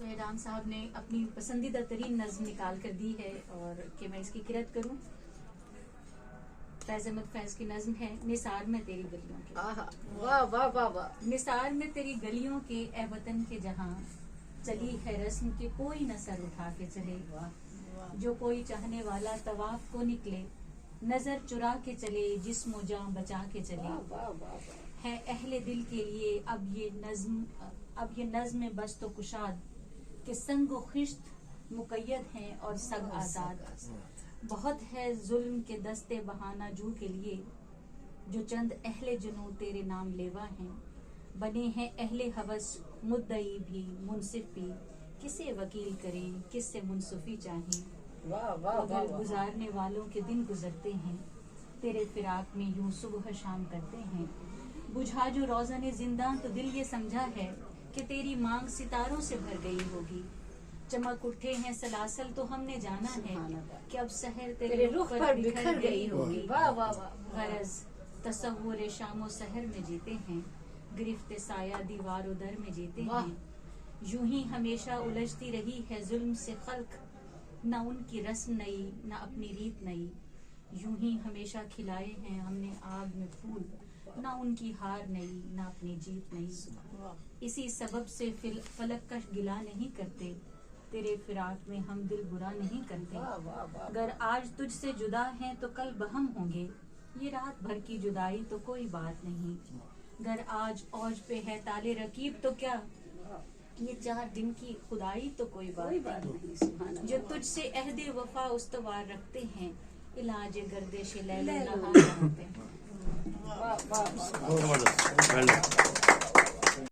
سہیرام صاحب نے اپنی پسندیدہ ترین نظم نکال کر دی ہے اور کہ میں اس کی قرأت کروں. فیض احمد فیض کی نظم ہے نثار میں تیری گلیوں کے. واہ واہ واہ واہ. نثار میں تیری گلیوں کے اے وطن کے جہاں چلی ہے رسم کے کوئی نہ سر اٹھا کے چلے. جو کوئی چاہنے والا طواف کو نکلے نظر چرا کے چلے جسم و جاں بچا کے چلے. ہے اہل دل کے لیے اب یہ نظم بست و کشاد کہ سنگ و خشت مقید ہیں اور سگ آزاد. بہت ہے ظلم کے دستے بہانہ جو کے لیے جو چند اہل جنوں تیرے نام لیوا ہیں. بنے ہیں اہل ہوس مدعی بھی منصف بھی کسے وکیل کریں کس سے منصفی چاہیں. ادھر گزارنے والوں کے دن گزرتے ہیں تیرے فراق میں یوں صبح شام کرتے ہیں. بجھا جو روزن زنداں تو دل یہ سمجھا ہے کہ تیری مانگ ستاروں سے بھر گئی ہوگی. چمک اٹھے ہیں سلاسل تو ہم نے جانا ہے کہ اب سحر تیرے رخ پر بکھر گئی ہوگی. غرض تصور شام و سحر میں جیتے ہیں گرفت سایہ دیوار و در میں جیتے ہیں. یوں ہی ہمیشہ الجھتی رہی ہے ظلم سے خلق نہ ان کی رسم نئی نہ اپنی ریت نئی. یوں ہی ہمیشہ کھلائے ہیں ہم نے آگ میں پھول نہ ان کی ہار نئی نہ اپنی جیت نئی. اسی سبب سے فلک کا گلا نہیں کرتے تیرے فراق میں ہم دل برا نہیں کرتے. اگر آج تجھ سے جدا ہیں تو کل بہم ہوں گے یہ رات بھر کی جدائی تو کوئی بات نہیں. گر آج اوج پہ ہے تالے رکیب تو کیا یہ 4 دن کی خدائی تو کوئی بات نہیں. جو تجھ سے عہد وفا استوار رکھتے ہیں علاج گردش لیل و نہار کرتے ہیں.